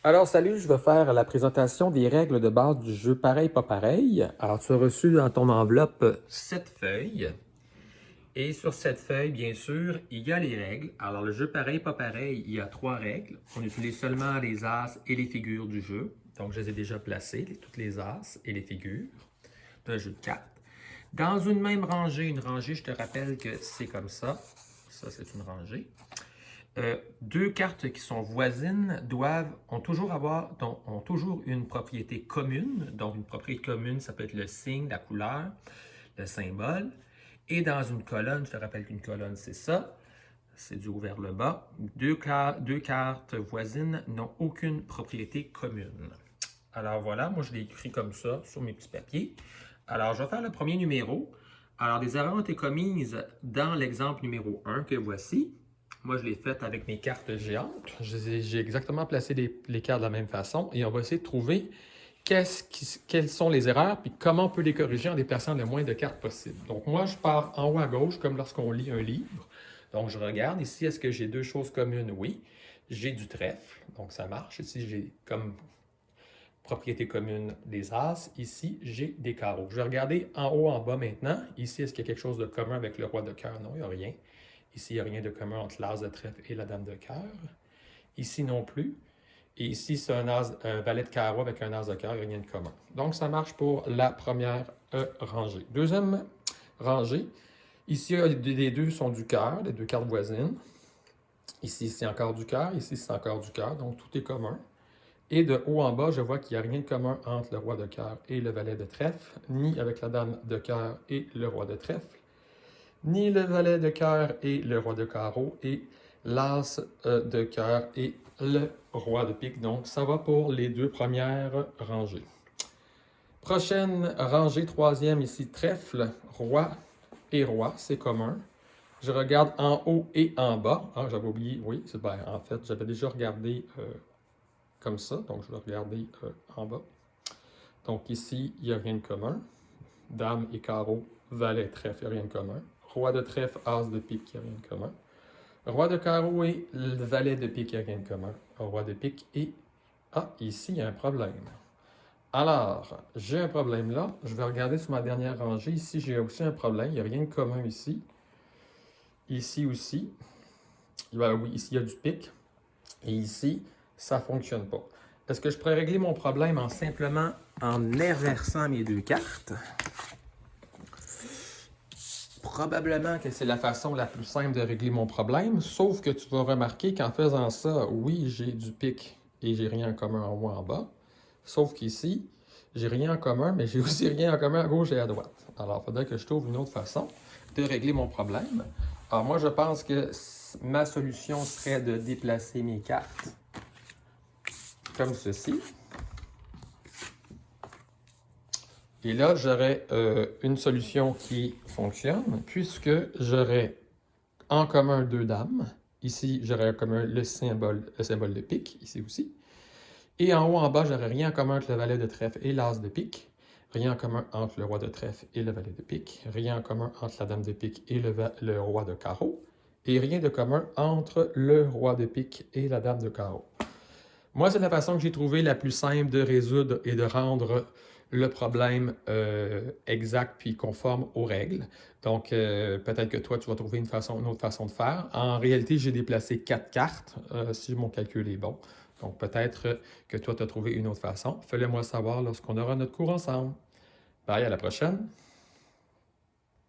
Alors salut, je vais faire la présentation des règles de base du jeu pareil pas pareil. Alors tu as reçu dans ton enveloppe 7 feuilles. Et sur cette feuille, bien sûr, il y a les règles. Alors le jeu pareil pas pareil, il y a 3 règles. On utilise seulement les as et les figures du jeu. Donc je les ai déjà placées, toutes les as et les figures d'un jeu de cartes. Dans une même rangée, une rangée, je te rappelle que c'est comme ça. Ça, c'est une rangée. Deux cartes qui sont voisines ont toujours une propriété commune. Donc, une propriété commune, ça peut être le signe, la couleur, le symbole. Et dans une colonne, je te rappelle qu'une colonne, c'est ça. C'est du haut vers le bas. Deux cartes voisines n'ont aucune propriété commune. Alors voilà, moi je l'ai écrit comme ça sur mes petits papiers. Alors, je vais faire le premier numéro. Alors, des erreurs ont été commises dans l'exemple numéro 1 que voici. Moi, je l'ai fait avec mes cartes géantes. J'ai exactement placé les cartes de la même façon et on va essayer de trouver quelles sont les erreurs puis comment on peut les corriger en déplaçant le moins de cartes possible. Donc, moi, je pars en haut à gauche comme lorsqu'on lit un livre. Donc, je regarde ici, est-ce que j'ai deux choses communes? Oui. J'ai du trèfle, donc ça marche. Ici, j'ai comme propriété commune des as. Ici, j'ai des carreaux. Je vais regarder en haut, en bas maintenant. Ici, est-ce qu'il y a quelque chose de commun avec le roi de cœur? Non, il n'y a rien. Ici, il n'y a rien de commun entre l'as de trèfle et la dame de cœur. Ici non plus. Et ici, c'est un valet de carreau avec un as de cœur, il n'y a rien de commun. Donc, ça marche pour la première rangée. Deuxième rangée, ici, les deux sont du cœur, les deux cartes voisines. Ici, c'est encore du cœur. Ici, c'est encore du cœur. Donc, tout est commun. Et de haut en bas, je vois qu'il n'y a rien de commun entre le roi de cœur et le valet de trèfle, ni avec la dame de cœur et le roi de trèfle, ni le valet de cœur et le roi de carreau, et l'as de cœur et le roi de pique. Donc, ça va pour les deux premières rangées. Prochaine rangée, troisième ici, trèfle, roi et roi, c'est commun. Je regarde en haut et en bas. Ah, j'avais oublié, oui, en fait, j'avais déjà regardé comme ça. Donc, je vais regarder en bas. Donc, ici, il n'y a rien de commun. Dame et carreau, valet, trèfle, il n'y a rien de commun. Roi de trèfle, as de pique, il n'y a rien de commun. Roi de carreau et le valet de pique, il n'y a rien de commun. Roi de pique et... Ah, ici, il y a un problème. Alors, j'ai un problème là. Je vais regarder sur ma dernière rangée. Ici, j'ai aussi un problème. Il n'y a rien de commun ici. Ici aussi. Ben oui, ici, il y a du pique. Et ici, ça ne fonctionne pas. Est-ce que je pourrais régler mon problème en simplement en inversant mes deux cartes? Probablement que c'est la façon la plus simple de régler mon problème, sauf que tu vas remarquer qu'en faisant ça, oui, j'ai du pic et j'ai rien en commun en haut en bas. Sauf qu'ici, j'ai rien en commun, mais j'ai aussi rien en commun à gauche et à droite. Alors, il faudrait que je trouve une autre façon de régler mon problème. Alors, moi, je pense que ma solution serait de déplacer mes cartes comme ceci. Et là, j'aurais une solution qui fonctionne, puisque j'aurais en commun deux dames. Ici, j'aurais en commun le symbole de pique, ici aussi. Et en haut, en bas, j'aurais rien en commun entre le valet de trèfle et l'as de pique. Rien en commun entre le roi de trèfle et le valet de pique. Rien en commun entre la dame de pique et le roi de carreau. Et rien de commun entre le roi de pique et la dame de carreau. Moi, c'est la façon que j'ai trouvé la plus simple de résoudre et de rendre le problème exact puis conforme aux règles. Donc, peut-être que toi, tu vas trouver une autre façon de faire. En réalité, j'ai déplacé 4 cartes, si mon calcul est bon. Donc, peut-être que toi, tu as trouvé une autre façon. Fais-le moi savoir lorsqu'on aura notre cours ensemble. Bye, à la prochaine!